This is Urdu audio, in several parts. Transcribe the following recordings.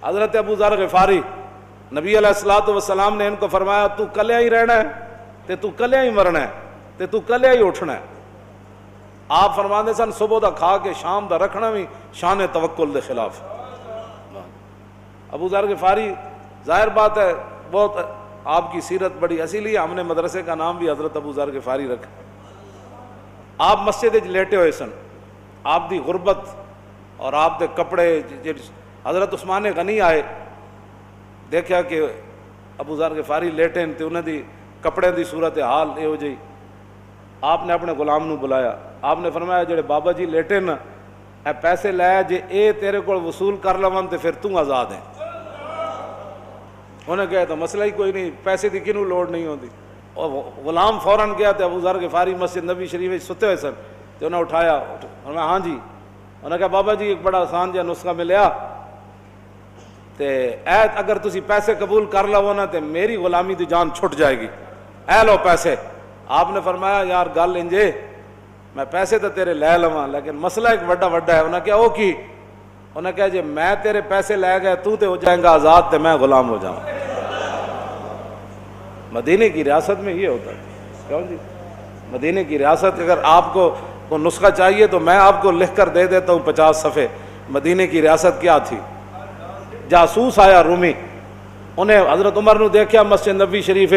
حضرت ابو ذر غفاری نبی علیہ الصلوۃ والسلام نے ان کو فرمایا تو کلیا ہی رہنا ہے تے تو کلیا ہی مرنا ہے تے تو کلیا ہی اٹھنا ہے. آپ فرماندے سن صبح دا کھا کے شام دا رکھنا بھی شان توکل دے خلاف. ابو ذر غفاری ظاہر بات ہے بہت آپ کی سیرت بڑی اصیلی ہے. ہم نے مدرسے کا نام بھی حضرت ابو ذر غفاری رکھا. آپ مسجد وچ لیٹے ہوئے سن, آپ دی غربت اور آپ دے کپڑے. حضرت عثمان غنی آئے, دیکھا کہ ابو ذر غفاری لیٹے تے انہاں دی کپڑے دی صورت حال یہ ہو جئی. آپ نے اپنے غلام نو بلایا, آپ نے فرمایا جڑے بابا جی لیٹے نا اے پیسے لے جے اے تیرے کو وصول کر لون تے پھر تو آزاد ہے. انہیں کہا تو مسئلہ ہی کوئی نہیں, پیسے دی کنوں لوڑ نہیں ہوتی. اور غلام فوراً گیا تے ابو ذر غفاری مسجد نبی شریف میں ستے ہوئے سن تے انہیں اٹھایا. فرمایا ہاں جی. انہوں نے کہا بابا جی ایک بڑا آسان جہا نسخہ ملیا تے اے اگر تسی پیسے قبول کر لو نا تے میری غلامی دی جان چھٹ جائے گی, اے لو پیسے. آپ نے فرمایا یار گل انجے میں پیسے تو تیرے لے لواں لیکن مسئلہ ایک بڑا ہے. انہیں کہا او کی؟ انہیں کہا جی میں تیرے پیسے لے گئے تو تے ہو جائیں گا آزاد تے میں غلام ہو جاؤں. مدینے کی ریاست میں یہ ہوتا ہے. کیوں جی مدینے کی ریاست اگر آپ کو نسخہ چاہیے تو میں آپ کو لکھ کر دے دیتا ہوں 50 صفحے. مدینے کی ریاست کیا تھی؟ جاسوس آیا رومی, انہیں حضرت عمر نو دیکھا مسجد نبی شریف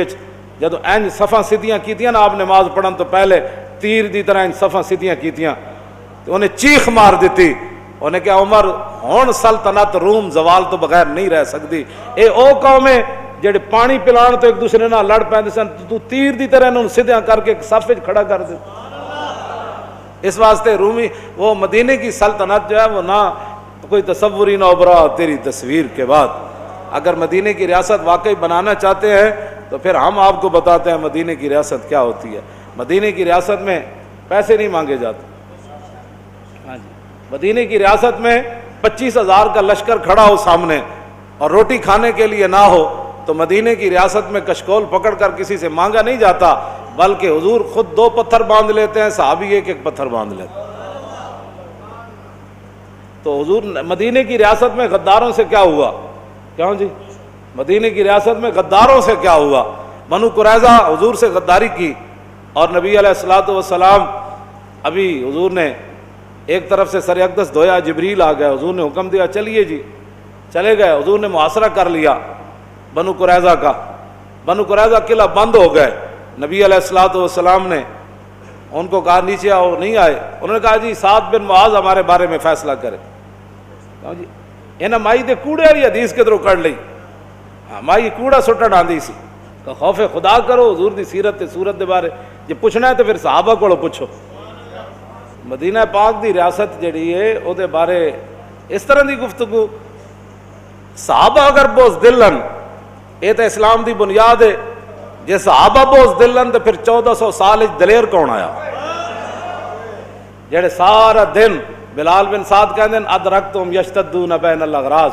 جدو این صفاں سیدھیاں کیتیاں نا آپ نماز پڑھن تو پہلے تیر دی طرح این صفاں سیدھیاں کیتیاں تو انہیں چیخ مار دیتی. انہیں کہا عمر ہون سلطنت روم زوال تو بغیر نہیں رہ سکتی. اے او قوم ہے جڑے پانی پلان تو ایک دوسرے نال لڑ پیندے سن, تو تیر دی طرح انہوں سیدھیاں کر کے ایک صف وچ کھڑا کر دے. اس واسطے رومی وہ مدینے کی سلطنت جو ہے وہ نہ کوئی تصوری نہ ابھرا تیری تصویر کے بعد. اگر مدینے کی ریاست واقعی بنانا چاہتے ہیں تو پھر ہم آپ کو بتاتے ہیں مدینے کی ریاست کیا ہوتی ہے. مدینے کی ریاست میں پیسے نہیں مانگے جاتے. ہاں جی, مدینے کی ریاست میں 25,000 کا لشکر کھڑا ہو سامنے اور روٹی کھانے کے لیے نہ ہو تو مدینے کی ریاست میں کشکول پکڑ کر کسی سے مانگا نہیں جاتا, بلکہ حضور خود 2 پتھر باندھ لیتے ہیں, صحابی ایک پتھر باندھ لیتے ہیں. تو حضور مدینے کی ریاست میں غداروں سے کیا ہوا؟ کیوں جی مدینے کی ریاست میں غداروں سے کیا ہوا؟ بنو قریظہ حضور سے غداری کی اور نبی علیہ الصلوۃ والسلام ابھی حضور نے ایک طرف سے سر اقدس دھویا, جبریل آ گیا, حضور نے حکم دیا چلیے جی, چلے گئے. حضور نے محاصرہ کر لیا بنو قریظہ کا. بنو قریظہ قلعہ بند ہو گئے. نبی علیہ الصلوۃ والسلام نے ان کو کہا نیچے آؤ, نہیں آئے. انہوں نے کہا جی سعد بن معاذ ہمارے بارے میں فیصلہ کرے. کہا جی انہیں مائی دے کوڑے والی حدیث کدھروں کڑ لی, مائی کوڑا سٹن آندی سی. کہ خوف خدا کرو, حضور دی سیرت تے صورت دے بارے جی پوچھنا ہے تو پھر صحابہ کو پوچھو. مدینہ پاک دی ریاست جڑی ہے او دے بارے اس طرح دی گفتگو, صحابہ اگر بوزدل ہن یہ تو اسلام دی بنیاد ہے. جے صحابہ بوزدل ہن تو پھر 1400 سال دلیر کون آیا جڑے سارا دن بلال بن سعد کہندے ہیں ادرکتم یشتدون بین الاغراض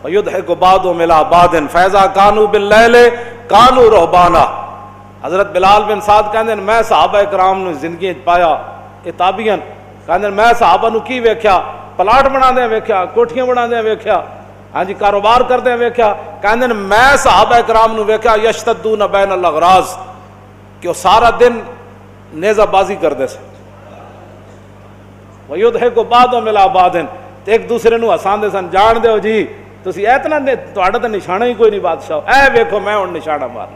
ویضحک بعضهم الی بعض فاذا كانوا باللیل كانوا رہبانا. حضرت بلال بن سعد کہندے ہیں میں صحابہ کرام نو زندگی پایا, تابعین کہندے میں صحابہ نو کی ویکھیا, پلاٹ بناندے ویکھیا, کوٹھیاں بناندے ویکھیا, ہاں جی کاروبار کردے ویکھیا. کہندے میں صحابہ کرام نو ویکھیا یشتدون بین الاغراض کہ وہ سارا دن نیزہ بازی کردے سے, ویضحک بعضهم الی بعض ایک دوسرے نو ہساندے سن. جان دیو جی تسی اتنا تہاڈا تے نشانہ ہی کوئی نہیں بادشاہ, اے ویکھو میں ہن نشانہ مار.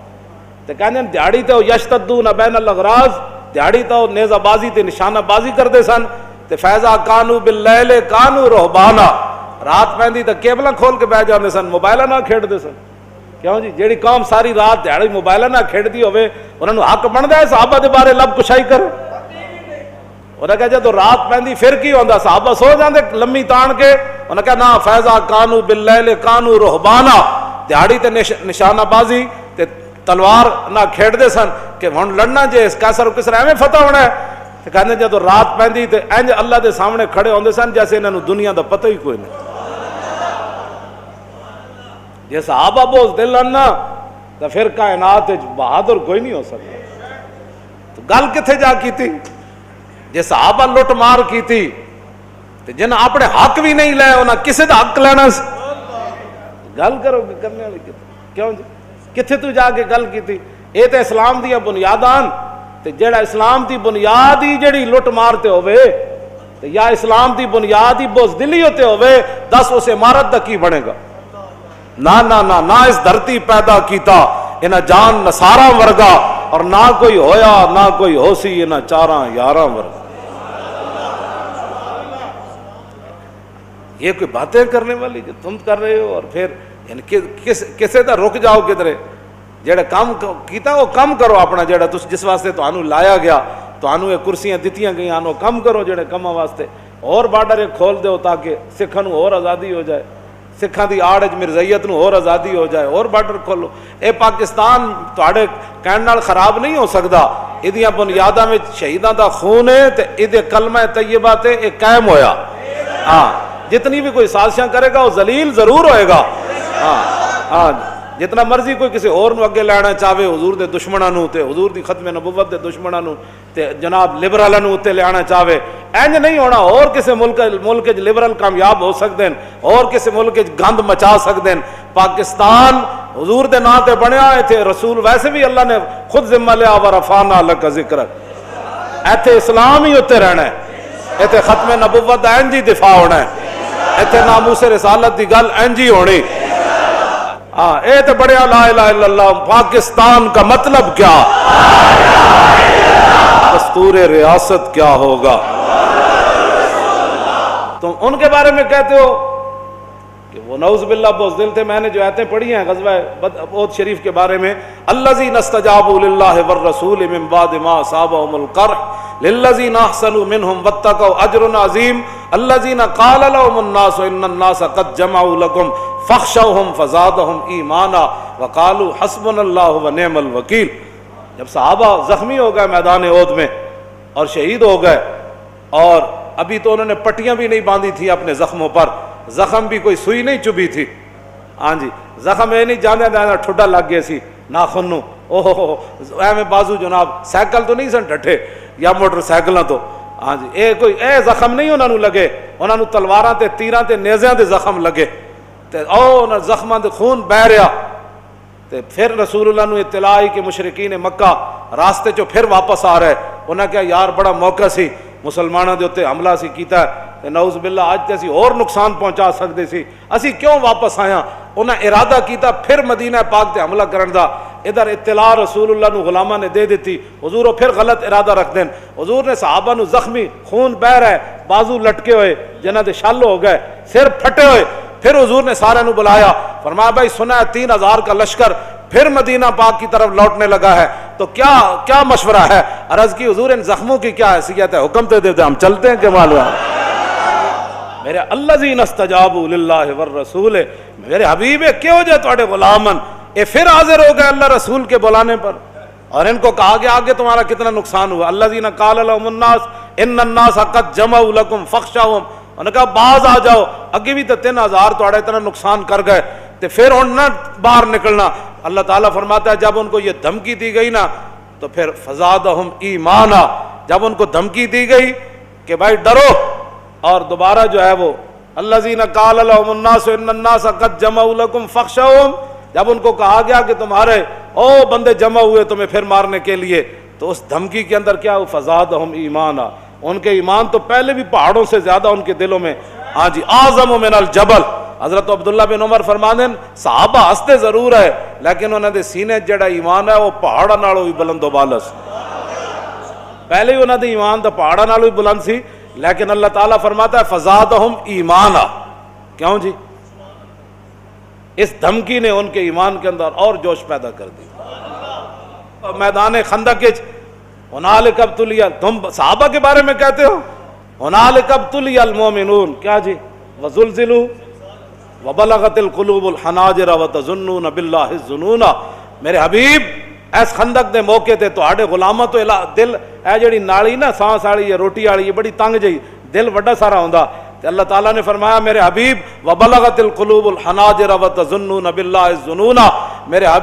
تے کہندے دیہاڑی تے یشتدون بین الاغراض, دیہاڑی تے نیزہ بازی تے نشانہ بازی کردے سن. تے فیضا کانو باللیل کانو رہبانا, رات پیندی تے کیبلاں کھول کے بیٹھ جاندے سن, موبائلاں نہ کھیڈدے سن. کیوں جی جیڑی قوم ساری رات دیہاڑی موبائلاں نہ کھیڈدی ہوے انہاں نو حق بندا ہے صحابہ دے بارے لب کشائی کرے؟ انہیں کہا جدو رات پہندی پھر کی ہوندا, صحابہ سو جاندے لمبی تان کے. انہیں کہا نا فیضا کانو باللیل کانو رہبانا, دیہاڑی تے نشانہ بازی تے تلوار نہ کھیڈ دے سن کہ ہن لڑنا جے اس کیسر و کسر ایویں فتح ہونا ہے. تے کہندے جدو رات پہندی تے انج اللہ دے سامنے کھڑے ہوندے سن جیسے انہاں نو دنیا دا پتہ ہی کوئی نہیں. جے صحابہ بوزدل ہن نا تے پھر کائنات وچ بہادر کوئی نہیں ہو سکتا. تو گل کتھے جا کیتی؟ جے صحابہ لٹ مار کیتی تے جن اپنے حق بھی نہیں لے انہاں کسے دا حق لینا سی. گل کرو گے کرنے والی کیوں جی کتنے تو جا کے گل کی تھی؟ یہ تو اسلام دیا بنیاداں تے جڑا اسلام دی بنیاد ہی جڑی لٹ مارتے ہوئے تے یا اسلام دی بنیاد ہی بزدلی ہوتے ہوئے دس اس عمارت دا کی بنے گا؟ نہ نہ نہ نہ اس دھرتی پیدا کیتا انہاں جان نصارا ورگا اور نہ کوئی ہویا نہ کوئی ہو سی انہاں چاراں یاراں ورگا۔ یہ کوئی باتیں کرنے والی جو تم کر رہے ہو، اور پھر یعنی کسے دا رک جاؤ کدھرے؟ جڑا کام کیتا وہ کم کرو اپنا، جڑا جس واسطے تانوں لایا گیا، تانوں یہ کرسیاں دتیاں گئیاں انو کم کرو جڑے کماں واسطے، اور بارڈر کھول دیو تاکہ سکھاں نوں اور آزادی ہو جائے، سکھاں دی آڑ وچ مرزائیت نوں اور آزادی ہو جائے، اور بارڈر کھولو۔ اے پاکستان تواڈے کہن نال خراب نہیں ہو سکدا، ایدیاں بنیاداں وچ شہیداں دا خون ہے تے ایدے کلمہ طیبہ تے اے قائم ہویا۔ ہاں جتنی بھی کوئی سازشاں کرے گا وہ ذلیل ضرور ہوئے گا۔ ہاں جتنا مرضی کوئی کسی اور نو اگے لینا چاہے، حضور دے دشمناں نو تے حضور دی ختم نبوت دے دشمناں نو تے جناب لبرلاں نو تے لینا چاہے، انج نہیں ہونا۔ اور کسی ملک وچ لبرل کامیاب ہو سکدے ہیں، اور کسی ملک وچ گند مچا سکدے ہیں۔ پاکستان حضور دے نام تے بنیا ایتھے رسول ویسے بھی اللہ نے خود ذمہ لیا ورفعنا لک ذکرک، ایتھے اسلام ہی اتنے رہنا ہے، ایتھے ختم نبوت دا انج ہی دفاع ہونا ہے، ایتھے ناموس رسالت دی گل انج ہی ہونی۔ اے تے بڑیا لا الہ الا اللہ۔ پاکستان کا مطلب کیا؟ دستور ریاست کیا ہوگا؟ تم ان کے بارے میں کہتے ہو کہ وہ نعوذ باللہ بزدل تھے۔ میں نے جو آیتیں پڑھی ہیں غزوہ احد شریف کے بارے میں، الذین استجابوا للہ والرسول من بعد ما اصابهم القرح للذین احسنوا منهم واتقوا اجر عظیم الذین قال لهم الناس ان الناس قد جمعوا لكم فاخشوهم فزادهم ایمانا وقالوا حسبنا اللہ ونعم الوکیل۔ جب صحابہ زخمی ہو گئے میدان احد میں اور شہید ہو گئے، اور ابھی تو انہوں نے پٹیاں بھی نہیں باندھی تھی اپنے زخموں پر، زخم بھی کوئی سوئی نہیں چبھی تھی، ہاں جی زخم یہ نہیں جانے جانا ٹھڈا لگ گیا سی ناخن نو، اوہ ایویں بازو جناب سائیکل تو نہیں سن ڈٹھے یا موٹر سائیکلاں تو، ہاں جی اے کوئی اے زخم نہیں انہوں لگے، انہوں نے تلواراں تے تیراں تے نیزیاں دے زخم لگے تے او زخماں دے خون بہ رہا۔ تے پھر رسول اللہ نو اطلاع آئی کہ مشرکین مکہ راستے چو پھر واپس آ رہے، انہاں کہا یار بڑا موقع سی مسلمانوں دے اوتے حملہ سی کیتا ہے، نعوذ باللہ اج تے اسی اور نقصان پہنچا سکدے سی، اسی کیوں واپس آیا؟ انہاں ارادہ کیتا پھر مدینہ پاک تے حملہ کرن دا۔ ادھر اطلاع رسول اللہ نو غلاماں نے دے دیتی، حضور وہ پھر غلط ارادہ رکھ دین، حضور نے صحابہ نو زخمی خون بہ رہا ہے، بازو لٹکے ہوئے، جنہاں دے شل ہو گئے، سر پھٹے ہوئے، پھر حضور نے سارے نو بلایا، فرمایا بھائی سنا ہے 3000 کا لشکر پھر مدینہ پاک کی طرف لوٹنے لگا ہے، تو کیا مشورہ ہے؟ عرض کی حضور ان زخموں کی کیا حیثیت ہے؟ حکم دے دیتے ہم چلتے ہیں کہ معلوم میرے الذین استجابوا للہ والرسول، میرے حبیب کیوں جائے تواڈے غلامن یہ پھر حاضر ہو گئے اللہ رسول کے بلانے پر، اور ان کو کہا گیا آگے تمہارا کتنا نقصان ہوا۔ الذین قال لهم الناس ان الناس قد جمعوا لكم فاخشوهم، انہوں نے کہا باز آ جاؤ، اگے بھی تو 3000 تواڈا اتنا نقصان کر گئے تے پھر ہن نہ باہر نکلنا۔ اللہ تعالیٰ فرماتا ہے جب ان کو یہ دھمکی دی گئی نا تو پھر فزادہم ایمانا، جب ان کو دھمکی دی گئی کہ بھائی ڈرو، اور دوبارہ جو ہے وہ الذین قال لهم الناس ان الناس قد جمعوا لكم فاخشوهم، جب ان کو کہا گیا کہ تمہارے او بندے جمع ہوئے تمہیں پھر مارنے کے لیے، تو اس دھمکی کے اندر کیا ہو؟ فزادہم ایمانا، ان کے ایمان تو پہلے بھی پہاڑوں سے زیادہ ان کے دلوں میں، ہاں جی اعظم من الجبل۔ حضرت عبداللہ بن عمر فرمانے صحابہ ہستے ضرور ہے لیکن انہوں دے سینے جڑا ایمان ہے وہ پہاڑاں نالوں بھی بلند و بالا سی، پہلے ہی انہوں دے ایمان دا پہاڑاں نالوں بھی بلند سی، لیکن اللہ تعالیٰ فرماتا ہے فزادہم ایمانا، کیوں جی؟ اس دھمکی نے ان کے ایمان کے اندر اور جوش پیدا کر دی۔ میدان خندق ہنالک ابتلی، تم صحابہ کے بارے میں کہتے ہو ہنالک ابتلی المومنون، کیا جی؟ وزلزلوا وبلغت القلوب الحناجر وتظنون باللہ الظنون۔ میرے حبیب اس خندق دے موقع تے تواڈے غلاماں تو دل اے جڑی نالی نا سانس والی یا روٹی والی یہ بڑی تنگ جئی، دل وڈا سارا ہوندا، تے اللہ تعالیٰ نے فرمایا میرے حبیب وبلغت القلوب الحناجر وتظنون باللہ الظنون، میرے حبیب